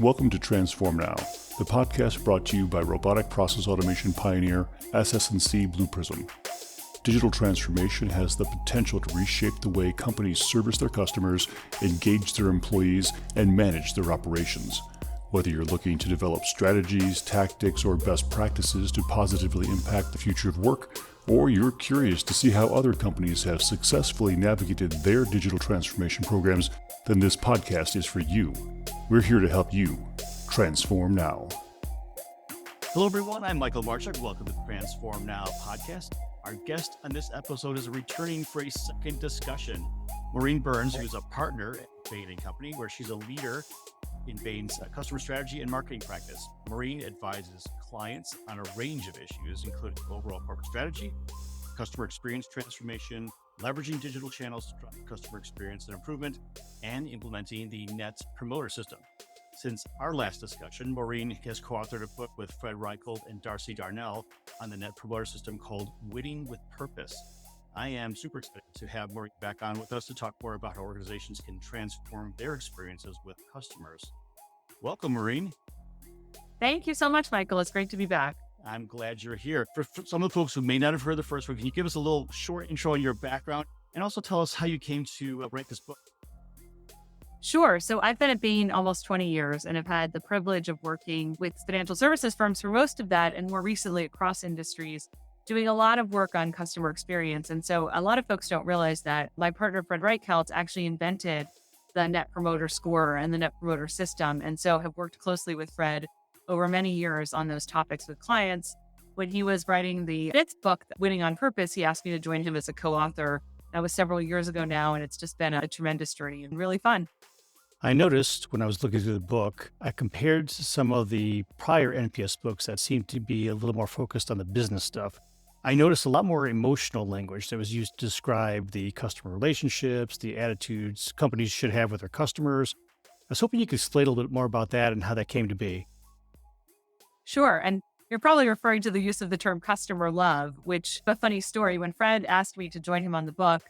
Welcome to Transform Now, the podcast brought to you by robotic process automation pioneer SS&C Blue Prism. Digital transformation has the potential to reshape the way companies service their customers, engage their employees, and manage their operations. Whether you're looking to develop strategies, tactics, or best practices to positively impact the future of work, or you're curious to see how other companies have successfully navigated their digital transformation programs, then this podcast is for you. We're here to help you transform now. Hello, everyone. I'm Michael Marchuk. Welcome to the Transform Now podcast. Our guest on this episode is returning for a second discussion. Maureen Burns, who's a partner at Bain & Company, where she's a leader in Bain's customer strategy and marketing practice. Maureen advises clients on a range of issues, including overall corporate strategy, customer experience transformation, leveraging digital channels to drive customer experience and improvement, and implementing the Net Promoter System. Since our last discussion, Maureen has co-authored a book with Fred Reichheld and Darnell on the Net Promoter System called Winning with Purpose. I am super excited to have Maureen back on with us to talk more about how organizations can transform their experiences with customers. Welcome, Maureen. Thank you so much, Michael. It's great to be back. I'm glad you're here. For some of the folks who may not have heard the first one, can you give us a little short intro on your background and also tell us how you came to write this book? Sure. So I've been at Bain almost 20 years and have had the privilege of working with financial services firms for most of that, and more recently across industries, doing a lot of work on customer experience. And so a lot of folks don't realize that my partner, Fred Reichheld, actually invented the Net Promoter Score and the Net Promoter System. And so have worked closely with Fred over many years on those topics with clients. When he was writing the fifth book, Winning on Purpose, he asked me to join him as a co-author. That was several years ago now, and it's just been a tremendous journey and really fun. I noticed when I was looking through the book, I compared to some of the prior NPS books that seemed to be a little more focused on the business stuff. I noticed a lot more emotional language that was used to describe the customer relationships, the attitudes companies should have with their customers. I was hoping you could explain a little bit more about that and how that came to be. Sure. And you're probably referring to the use of the term customer love, which a funny story. When Fred asked me to join him on the book,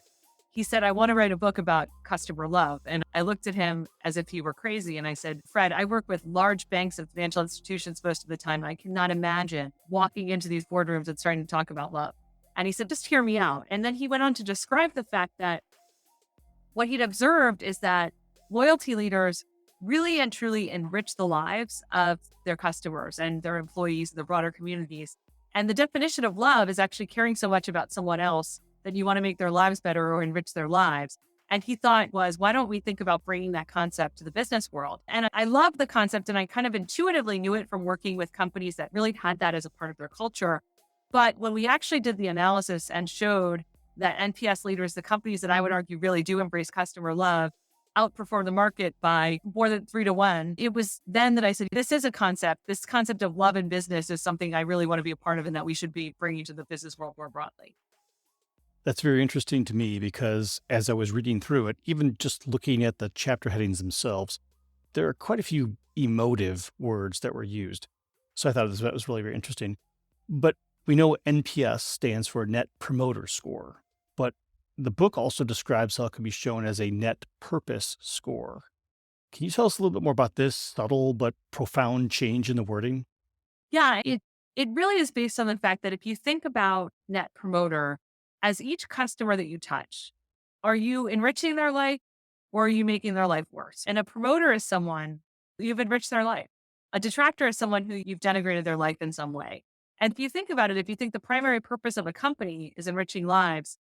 he said, I want to write a book about customer love. And I looked at him as if he were crazy. And I said, Fred, I work with large banks and financial institutions most of the time. I cannot imagine walking into these boardrooms and starting to talk about love. And he said, just hear me out. And then he went on to describe the fact that what he'd observed is that loyalty leaders really and truly enrich the lives of their customers and their employees and the broader communities. And the definition of love is actually caring so much about someone else that you want to make their lives better or enrich their lives. And he thought was, why don't we think about bringing that concept to the business world? And I love the concept, and I kind of intuitively knew it from working with companies that really had that as a part of their culture. But when we actually did the analysis and showed that NPS leaders, the companies that I would argue really do embrace customer love, outperform the market by more than 3-1. It was then that I said, this is a concept. This concept of love in business is something I really want to be a part of and that we should be bringing to the business world more broadly. That's very interesting to me because as I was reading through it, even just looking at the chapter headings themselves, there are quite a few emotive words that were used. So I thought that was really very interesting. But we know NPS stands for Net Promoter Score, but the book also describes how it can be shown as a Net Purpose Score. Can you tell us a little bit more about this subtle but profound change in the wording? Yeah, it really is based on the fact that if you think about Net Promoter, as each customer that you touch, are you enriching their life or are you making their life worse? And a promoter is someone you've enriched their life. A detractor is someone who you've denigrated their life in some way. And if you think about it, if you think the primary purpose of a company is enriching lives,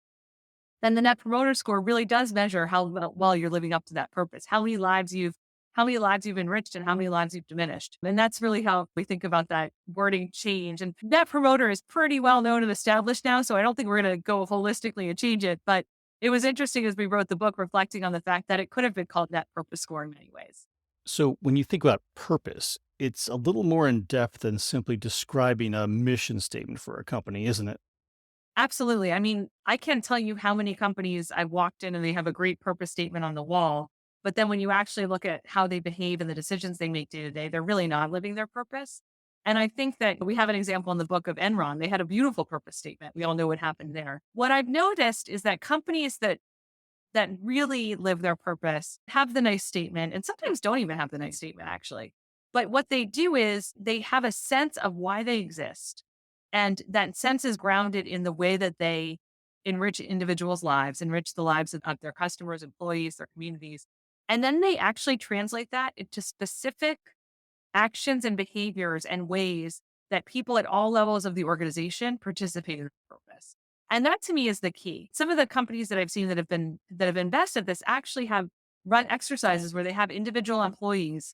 then the Net Promoter Score really does measure how well you're living up to that purpose, how many lives you've enriched and how many lives you've diminished. And that's really how we think about that wording change. And Net Promoter is pretty well known and established now, so I don't think we're going to go holistically and change it. But it was interesting as we wrote the book, reflecting on the fact that it could have been called Net Purpose Score in many ways. So when you think about purpose, it's a little more in depth than simply describing a mission statement for a company, isn't it? Absolutely. I mean, I can't tell you how many companies I've walked in and they have a great purpose statement on the wall. But then when you actually look at how they behave and the decisions they make day to day, they're really not living their purpose. And I think that we have an example in the book of Enron. They had a beautiful purpose statement. We all know what happened there. What I've noticed is that companies that really live their purpose have the nice statement and sometimes don't even have the nice statement, actually. But what they do is they have a sense of why they exist. And that sense is grounded in the way that they enrich individuals' lives, enrich the lives of their customers, employees, their communities. And then they actually translate that into specific actions and behaviors and ways that people at all levels of the organization participate in the purpose. And that to me is the key. Some of the companies that I've seen that have invested this actually have run exercises where they have individual employees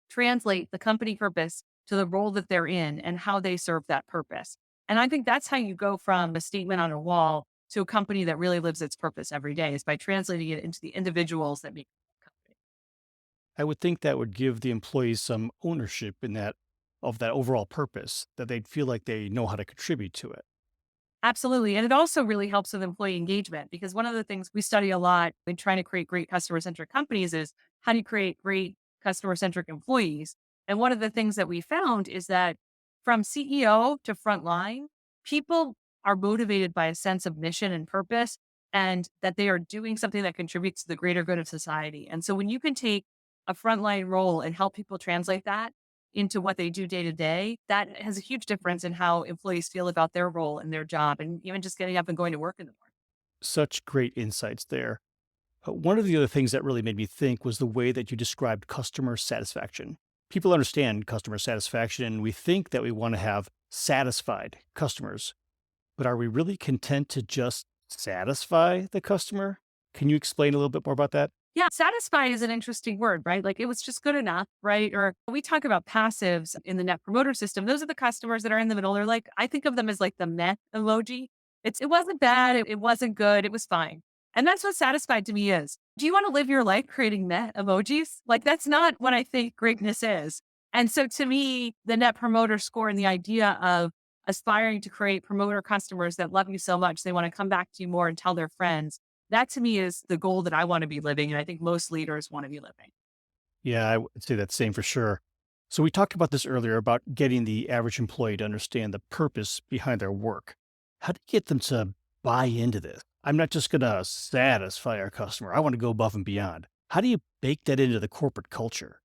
translate the company purpose to the role that they're in and how they serve that purpose. And I think that's how you go from a statement on a wall to a company that really lives its purpose every day, is by translating it into the individuals that make the company. I would think that would give the employees some ownership in that of that overall purpose, that they'd feel like they know how to contribute to it. Absolutely. And it also really helps with employee engagement, because one of the things we study a lot in trying to create great customer centric companies is how do you create great customer centric employees? And one of the things that we found is that from CEO to frontline, people are motivated by a sense of mission and purpose, and that they are doing something that contributes to the greater good of society. And so when you can take a frontline role and help people translate that into what they do day to day, that has a huge difference in how employees feel about their role and their job, and even just getting up and going to work in the morning. Such great insights there. One of the other things that really made me think was the way that you described customer satisfaction. People understand customer satisfaction, and we think that we want to have satisfied customers. But are we really content to just satisfy the customer? Can you explain a little bit more about that? Yeah, satisfied is an interesting word, right? Like it was just good enough, right? Or we talk about passives in the net promoter system. Those are the customers that are in the middle. They're like, I think of them as like the meh emoji. It wasn't bad. It wasn't good. It was fine. And that's what satisfied to me is. Do you want to live your life creating meh emojis? Like that's not what I think greatness is. And so to me, the net promoter score and the idea of aspiring to create promoter customers that love you so much, they want to come back to you more and tell their friends, that to me is the goal that I want to be living. And I think most leaders want to be living. Yeah, I would say that's same for sure. So we talked about this earlier about getting the average employee to understand the purpose behind their work. How do you get them to buy into this? I'm not just going to satisfy our customer. I want to go above and beyond. How do you bake that into the corporate culture?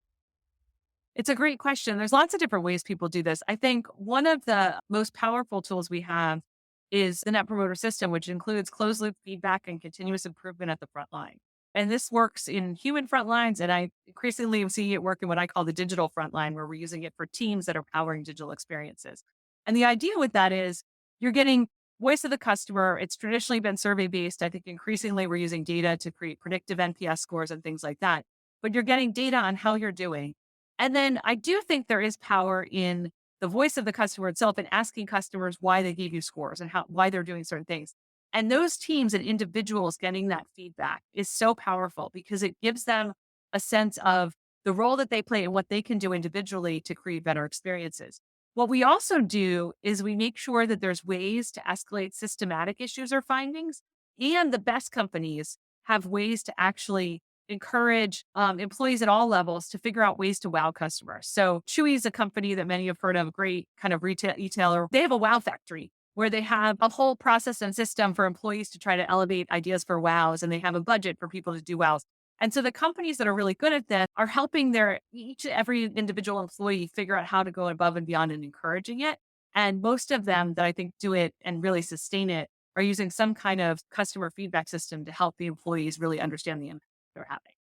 It's a great question. There's lots of different ways people do this. I think one of the most powerful tools we have is the Net Promoter System, which includes closed loop feedback and continuous improvement at the front line. And this works in human front lines. And I increasingly am seeing it work in what I call the digital front line, where we're using it for teams that are powering digital experiences. And the idea with that is you're getting voice of the customer. It's traditionally been survey based. I think increasingly we're using data to create predictive NPS scores and things like that. But you're getting data on how you're doing. And then I do think there is power in the voice of the customer itself and asking customers why they gave you scores and why they're doing certain things. And those teams and individuals getting that feedback is so powerful because it gives them a sense of the role that they play and what they can do individually to create better experiences. What we also do is we make sure that there's ways to escalate systematic issues or findings, and the best companies have ways to actually encourage employees at all levels to figure out ways to wow customers. So Chewy is a company that many have heard of, a great kind of retailer. They have a wow factory where they have a whole process and system for employees to try to elevate ideas for wows, and they have a budget for people to do wows. And so the companies that are really good at this are helping every individual employee figure out how to go above and beyond and encouraging it. And most of them that I think do it and really sustain it are using some kind of customer feedback system to help the employees really understand the impact they're having.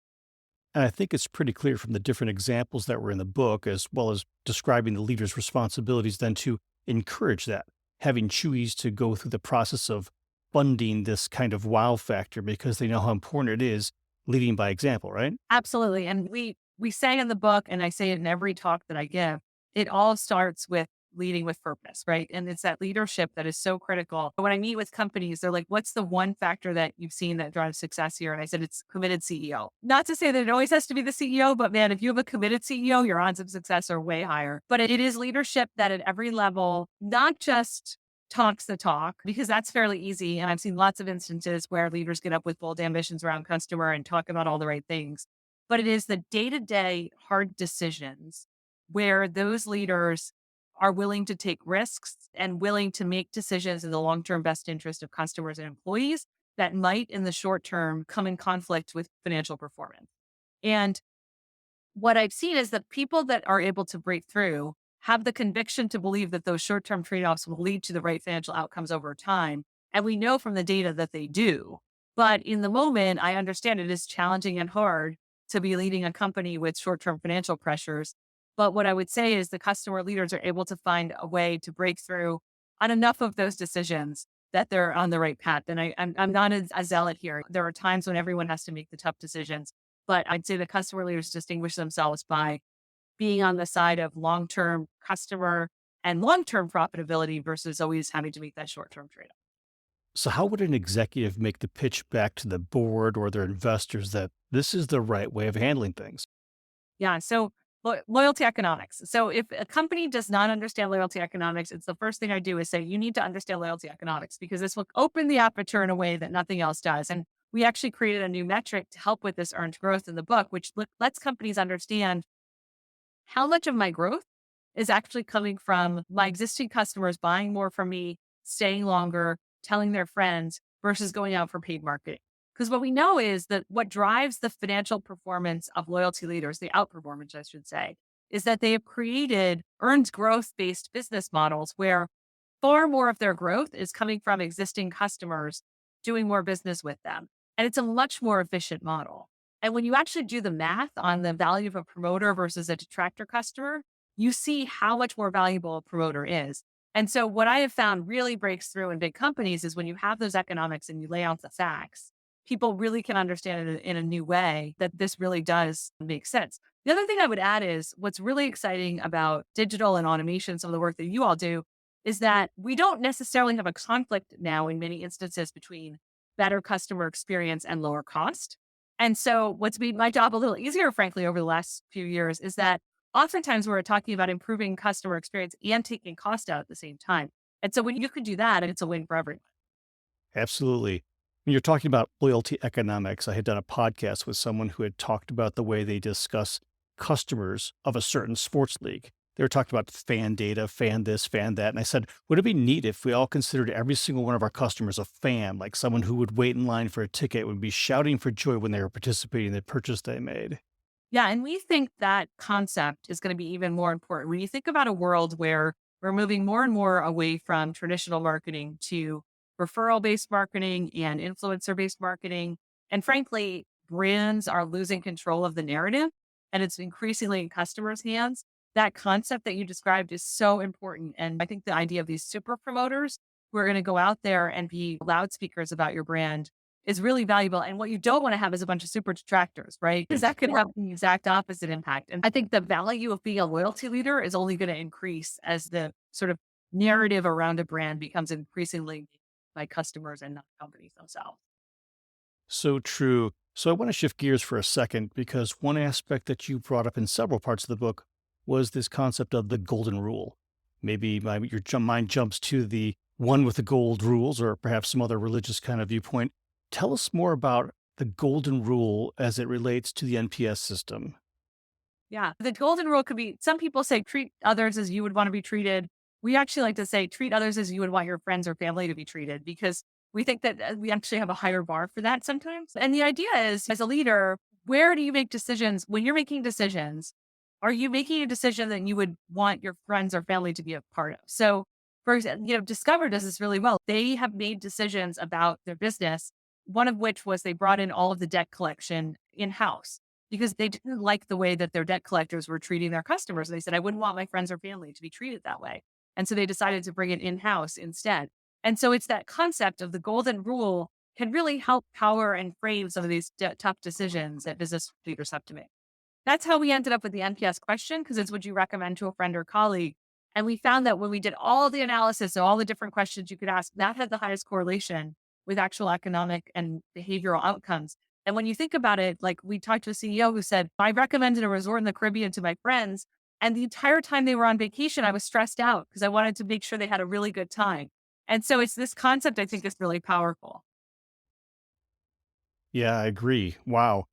And I think it's pretty clear from the different examples that were in the book, as well as describing the leader's responsibilities, then to encourage that, having Chewies to go through the process of funding this kind of wow factor because they know how important it is, leading by example, right? Absolutely. And we say in the book, and I say it in every talk that I give, it all starts with leading with purpose, right? And it's that leadership that is so critical. When I meet with companies, they're like, what's the one factor that you've seen that drives success here? And I said, it's committed CEO. Not to say that it always has to be the CEO, but man, if you have a committed CEO, your odds of success are way higher. But it is leadership that at every level, not just talks the talk, because that's fairly easy. And I've seen lots of instances where leaders get up with bold ambitions around customer and talk about all the right things. But it is the day-to-day hard decisions where those leaders are willing to take risks and willing to make decisions in the long-term best interest of customers and employees that might in the short term come in conflict with financial performance. And what I've seen is that people that are able to break through have the conviction to believe that those short-term trade-offs will lead to the right financial outcomes over time. And we know from the data that they do. But in the moment, I understand it is challenging and hard to be leading a company with short-term financial pressures. But what I would say is the customer leaders are able to find a way to break through on enough of those decisions that they're on the right path. And I'm not a zealot here. There are times when everyone has to make the tough decisions, but I'd say the customer leaders distinguish themselves by being on the side of long-term customer and long-term profitability versus always having to make that short-term trade-off. So, how would an executive make the pitch back to the board or their investors that this is the right way of handling things? Yeah. So loyalty economics. So if a company does not understand loyalty economics, it's the first thing I do is say, you need to understand loyalty economics because this will open the aperture in a way that nothing else does. And we actually created a new metric to help with this earned growth in the book, which lets companies understand how much of my growth is actually coming from my existing customers buying more from me, staying longer, telling their friends versus going out for paid marketing. Because what we know is that what drives the financial performance of loyalty leaders, the outperformance, I should say, is that they have created earned growth based business models where far more of their growth is coming from existing customers doing more business with them. And it's a much more efficient model. And when you actually do the math on the value of a promoter versus a detractor customer, you see how much more valuable a promoter is. And so what I have found really breaks through in big companies is when you have those economics and you lay out the facts, people really can understand it in a new way that this really does make sense. The other thing I would add is what's really exciting about digital and automation, some of the work that you all do, is that we don't necessarily have a conflict now in many instances between better customer experience and lower cost. And so what's made my job a little easier, frankly, over the last few years is that oftentimes we're talking about improving customer experience and taking cost out at the same time. And so when you can do that, it's a win for everyone. Absolutely. When you're talking about loyalty economics, I had done a podcast with someone who had talked about the way they discuss customers of a certain sports league. They were talking about fan data, fan this, fan that. And I said, would it be neat if we all considered every single one of our customers a fan, like someone who would wait in line for a ticket, would be shouting for joy when they were participating in the purchase they made? Yeah. And we think that concept is going to be even more important. When you think about a world where we're moving more and more away from traditional marketing to referral based marketing and influencer based marketing, and frankly, brands are losing control of the narrative and it's increasingly in customers' hands. That concept that you described is so important. And I think the idea of these super promoters who are going to go out there and be loudspeakers about your brand is really valuable. And what you don't want to have is a bunch of super detractors, right? Because that could have the exact opposite impact. And I think the value of being a loyalty leader is only going to increase as the sort of narrative around a brand becomes increasingly by customers and not companies themselves. So true. So I want to shift gears for a second because one aspect that you brought up in several parts of the book was this concept of the golden rule. Maybe your mind jumps to the one with the gold rules or perhaps some other religious kind of viewpoint. Tell us more about the golden rule as it relates to the NPS system. Yeah. The golden rule could be some people say treat others as you would want to be treated. We actually like to say treat others as you would want your friends or family to be treated because we think that we actually have a higher bar for that sometimes. And the idea is, as a leader, where do you make decisions? When you're making decisions, are you making a decision that you would want your friends or family to be a part of? So, for example, Discover does this really well. They have made decisions about their business, one of which was they brought in all of the debt collection in-house because they didn't like the way that their debt collectors were treating their customers. They said, I wouldn't want my friends or family to be treated that way. And so they decided to bring it in-house instead. And so it's that concept of the golden rule can really help power and frame some of these tough decisions that business leaders have to make. That's how we ended up with the NPS question, because it's would you recommend to a friend or colleague? And we found that when we did all the analysis of all the different questions you could ask, that had the highest correlation with actual economic and behavioral outcomes. And when you think about it, like we talked to a CEO who said, I recommended a resort in the Caribbean to my friends. And the entire time they were on vacation, I was stressed out because I wanted to make sure they had a really good time. And so it's this concept I think is really powerful. Yeah, I agree. Wow.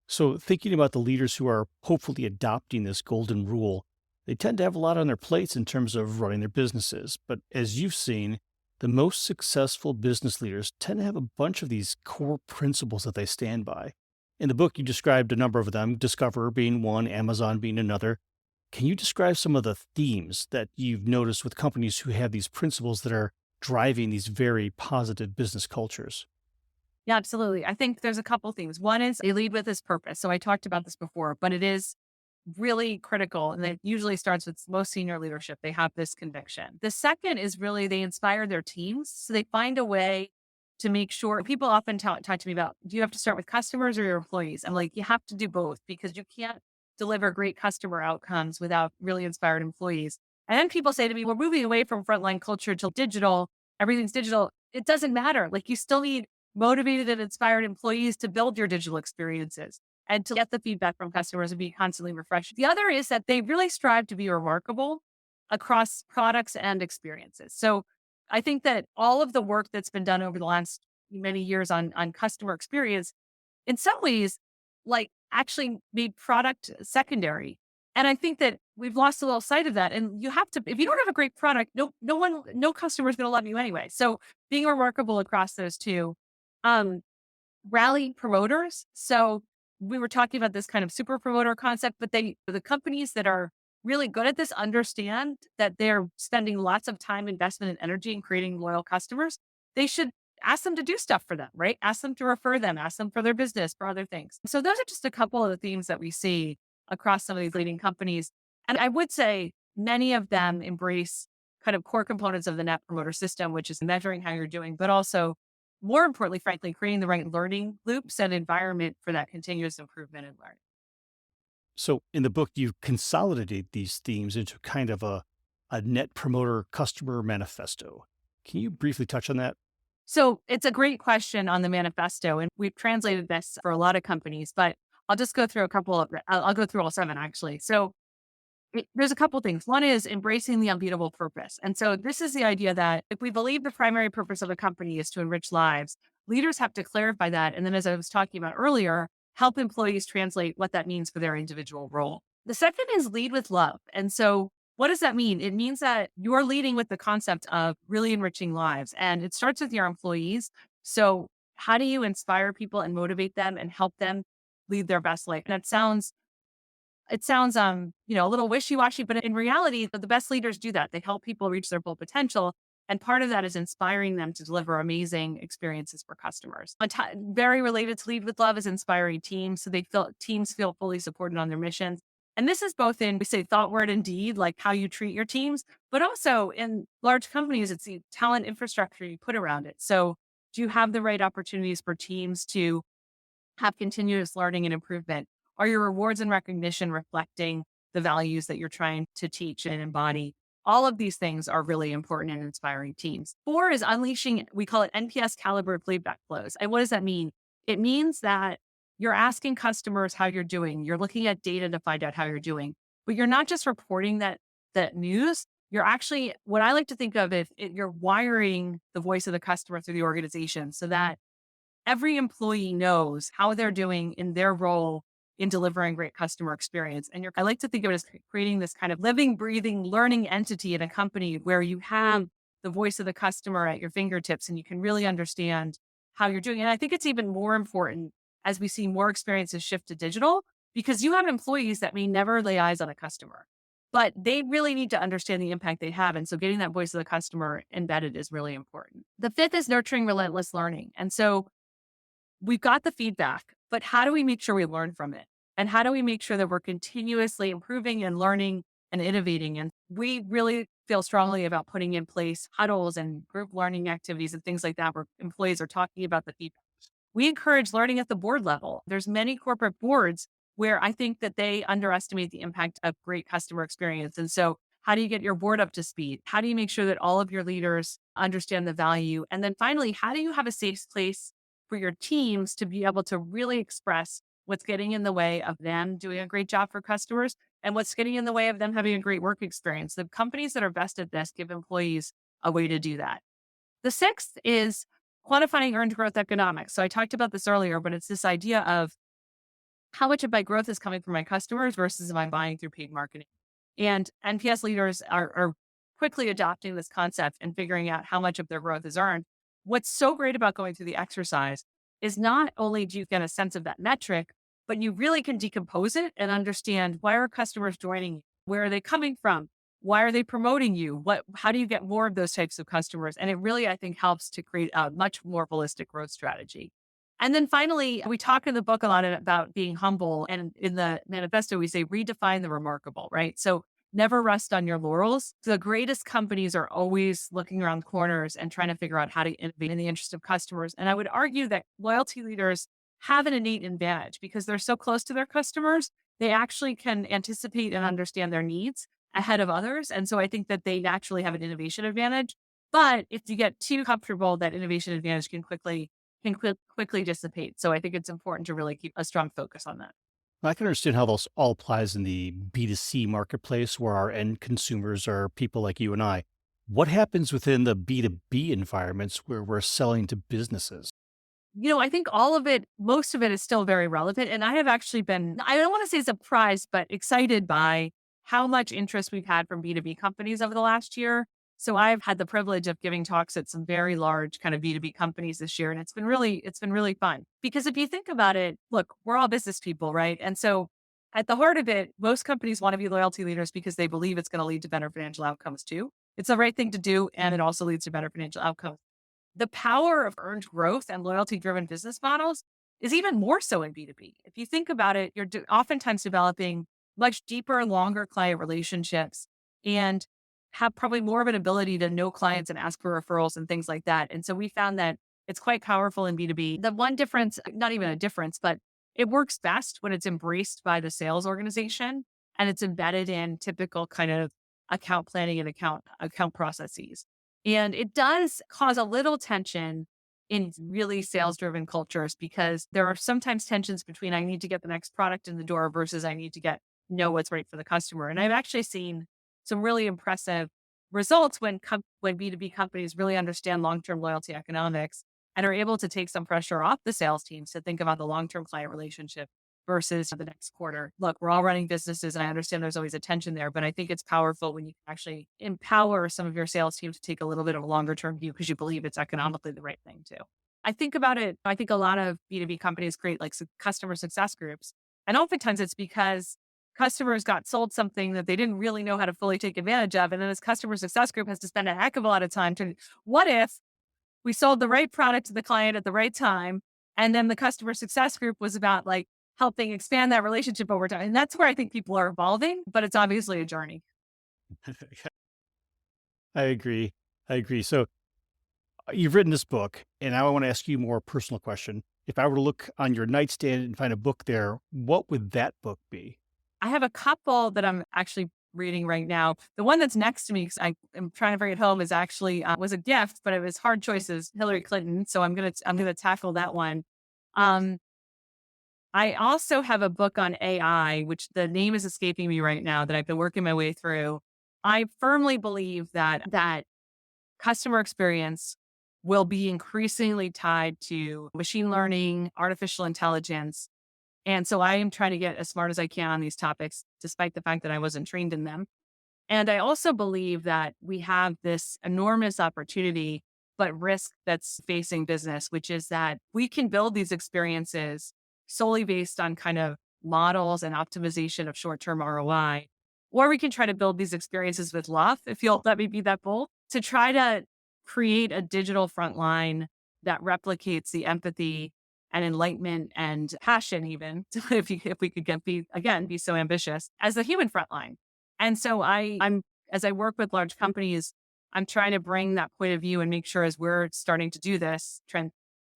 So, thinking about the leaders who are hopefully adopting this golden rule, they tend to have a lot on their plates in terms of running their businesses. But as you've seen, the most successful business leaders tend to have a bunch of these core principles that they stand by. In the book, you described a number of them, Discover being one, Amazon being another. Can you describe some of the themes that you've noticed with companies who have these principles that are driving these very positive business cultures? Yeah, absolutely. I think there's a couple things. One is they lead with this purpose. So I talked about this before, but it is really critical. And it usually starts with most senior leadership. They have this conviction. The second is really they inspire their teams. So they find a way to make sure people often talk to me about, do you have to start with customers or your employees? I'm like, you have to do both because you can't deliver great customer outcomes without really inspired employees. And then people say to me, we're moving away from frontline culture to digital. Everything's digital. It doesn't matter. Like you still need motivated and inspired employees to build your digital experiences and to get the feedback from customers and be constantly refreshed. The other is that they really strive to be remarkable across products and experiences. So I think that all of the work that's been done over the last many years on customer experience, in some ways, like actually made product secondary. And I think that we've lost a little sight of that. And you have to, if you don't have a great product, no customer is going to love you anyway. So being remarkable across those two. Um, Rally promoters. So we were talking about this kind of super promoter concept, but the companies that are really good at this understand that they're spending lots of time, investment, and energy in creating loyal customers. They should ask them to do stuff for them, right? Ask them to refer them, ask them for their business, for other things. So those are just a couple of the themes that we see across some of these leading companies. And I would say many of them embrace kind of core components of the net promoter system, which is measuring how you're doing, but also more importantly, frankly, creating the right learning loops and environment for that continuous improvement and learning. So in the book, you consolidate these themes into kind of a net promoter customer manifesto. Can you briefly touch on that? So it's a great question on the manifesto, and we've translated this for a lot of companies, but I'll just go through a couple of, I'll go through all seven actually. So there's a couple things. One is embracing the unbeatable purpose. And so this is the idea that if we believe the primary purpose of a company is to enrich lives, leaders have to clarify that. And then, as I was talking about earlier, help employees translate what that means for their individual role. The second is lead with love. And so what does that mean? It means that you're leading with the concept of really enriching lives. And it starts with your employees. So how do you inspire people and motivate them and help them lead their best life? And it sounds, a little wishy-washy, but in reality, the best leaders do that. They help people reach their full potential. And part of that is inspiring them to deliver amazing experiences for customers. Very related to lead with love is inspiring teams. So teams feel fully supported on their missions. And this is both in, we say thought, word, and deed, like how you treat your teams, but also in large companies, it's the talent infrastructure you put around it. So do you have the right opportunities for teams to have continuous learning and improvement? Are your rewards and recognition reflecting the values that you're trying to teach and embody? All of these things are really important in inspiring teams. Four is unleashing, we call it NPS caliber feedback flows. And what does that mean? It means that you're asking customers how you're doing. You're looking at data to find out how you're doing, but you're not just reporting that news. You're actually, what I like to think of it, you're wiring the voice of the customer through the organization so that every employee knows how they're doing in their role in delivering great customer experience. And I like to think of it as creating this kind of living, breathing, learning entity in a company where you have the voice of the customer at your fingertips and you can really understand how you're doing. And I think it's even more important as we see more experiences shift to digital, because you have employees that may never lay eyes on a customer, but they really need to understand the impact they have. And so getting that voice of the customer embedded is really important. The fifth is nurturing relentless learning. And so we've got the feedback, but how do we make sure we learn from it? And how do we make sure that we're continuously improving and learning and innovating? And we really feel strongly about putting in place huddles and group learning activities and things like that where employees are talking about the feedback. We encourage learning at the board level. There's many corporate boards where I think that they underestimate the impact of great customer experience. And so how do you get your board up to speed? How do you make sure that all of your leaders understand the value? And then finally, how do you have a safe place for your teams to be able to really express what's getting in the way of them doing a great job for customers and what's getting in the way of them having a great work experience? The companies that are best at this give employees a way to do that. The sixth is quantifying earned growth economics. So I talked about this earlier, but it's this idea of how much of my growth is coming from my customers versus am I buying through paid marketing? And NPS leaders are quickly adopting this concept and figuring out how much of their growth is earned. What's so great about going through the exercise is not only do you get a sense of that metric, but you really can decompose it and understand, why are customers joining you? Where are they coming from? Why are they promoting you? How do you get more of those types of customers? And it really, I think, helps to create a much more holistic growth strategy. And then finally, we talk in the book a lot about being humble. And in the manifesto, we say redefine the remarkable, right? So never rest on your laurels. The greatest companies are always looking around corners and trying to figure out how to innovate in the interest of customers. And I would argue that loyalty leaders have an innate advantage because they're so close to their customers. They actually can anticipate and understand their needs ahead of others. And so I think that they naturally have an innovation advantage. But if you get too comfortable, that innovation advantage can quickly dissipate. So I think it's important to really keep a strong focus on that. I can understand how this all applies in the B2C marketplace where our end consumers are people like you and I. What happens within the B2B environments where we're selling to businesses? I think all of it, most of it is still very relevant. And I have actually been, I don't want to say surprised, but excited by how much interest we've had from B2B companies over the last year. So I've had the privilege of giving talks at some very large kind of B2B companies this year. And it's been really fun because if you think about it, look, we're all business people, right? And so at the heart of it, most companies want to be loyalty leaders because they believe it's going to lead to better financial outcomes too. It's the right thing to do. And it also leads to better financial outcomes. The power of earned growth and loyalty driven business models is even more so in B2B. If you think about it, you're oftentimes developing much deeper, longer client relationships and have probably more of an ability to know clients and ask for referrals and things like that. And so we found that it's quite powerful in B2B. The one difference, not even a difference, but it works best when it's embraced by the sales organization and it's embedded in typical kind of account planning and account processes. And it does cause a little tension in really sales driven cultures because there are sometimes tensions between I need to get the next product in the door versus I need to know what's right for the customer. And I've actually seen some really impressive results when B2B companies really understand long-term loyalty economics and are able to take some pressure off the sales teams to think about the long-term client relationship versus the next quarter. Look, we're all running businesses and I understand there's always a tension there, but I think it's powerful when you can actually empower some of your sales teams to take a little bit of a longer term view because you believe it's economically the right thing to. I think about it, I think a lot of B2B companies create like customer success groups. And oftentimes it's because customers got sold something that they didn't really know how to fully take advantage of. And then this customer success group has to spend a heck of a lot of time to, what if we sold the right product to the client at the right time? And then the customer success group was about like helping expand that relationship over time. And that's where I think people are evolving, but it's obviously a journey. I agree. So you've written this book, and now I want to ask you a more personal question. If I were to look on your nightstand and find a book there, what would that book be? I have a couple that I'm actually reading right now. The one that's next to me, because I am trying to bring it home, is actually was a gift, but it was hard choices. Hillary Clinton. So I'm gonna tackle that one. I also have a book on AI, which the name is escaping me right now, that I've been working my way through. I firmly believe that customer experience will be increasingly tied to machine learning, artificial intelligence. And so I am trying to get as smart as I can on these topics, despite the fact that I wasn't trained in them. And I also believe that we have this enormous opportunity, but risk that's facing business, which is that we can build these experiences solely based on kind of models and optimization of short-term ROI. Or we can try to build these experiences with love, if you'll let me be that bold, to try to create a digital frontline that replicates the empathy and enlightenment and passion, even if we could be so ambitious as the human frontline. And so I'm as I work with large companies, I'm trying to bring that point of view and make sure as we're starting to do this,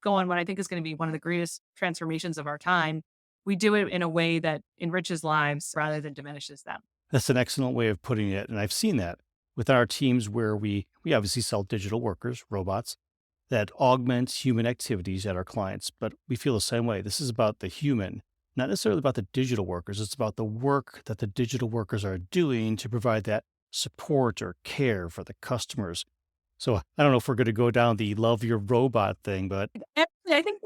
go on what I think is going to be one of the greatest transformations of our time, we do it in a way that enriches lives rather than diminishes them. That's an excellent way of putting it. And I've seen that with our teams where we obviously sell digital workers, robots, that augment human activities at our clients. But we feel the same way. This is about the human, not necessarily about the digital workers. It's about the work that the digital workers are doing to provide that support or care for the customers. So I don't know if we're going to go down the love your robot thing, but Actually, I think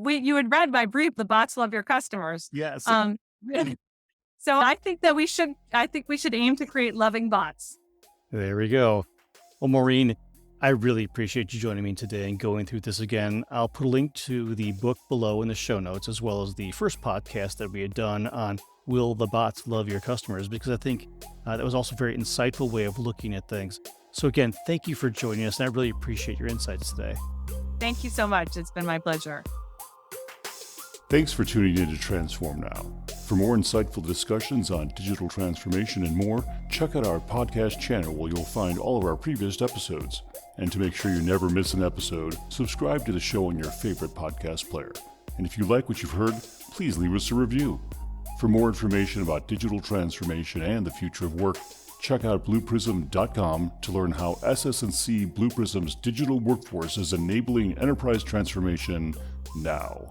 you had read my brief, "The Bots Love Your Customers." yes. So I think we should aim to create loving bots. There we go. Well, Maureen, I really appreciate you joining me today and going through this again. I'll put a link to the book below in the show notes, as well as the first podcast that we had done on Will the Bots Love Your Customers, because I think that was also a very insightful way of looking at things. So again, thank you for joining us, and I really appreciate your insights today. Thank you so much. It's been my pleasure. Thanks for tuning in to Transform Now. For more insightful discussions on digital transformation and more, check out our podcast channel where you'll find all of our previous episodes. And to make sure you never miss an episode, subscribe to the show on your favorite podcast player. And if you like what you've heard, please leave us a review. For more information about digital transformation and the future of work, check out blueprism.com to learn how SS&C Blue Prism's digital workforce is enabling enterprise transformation now.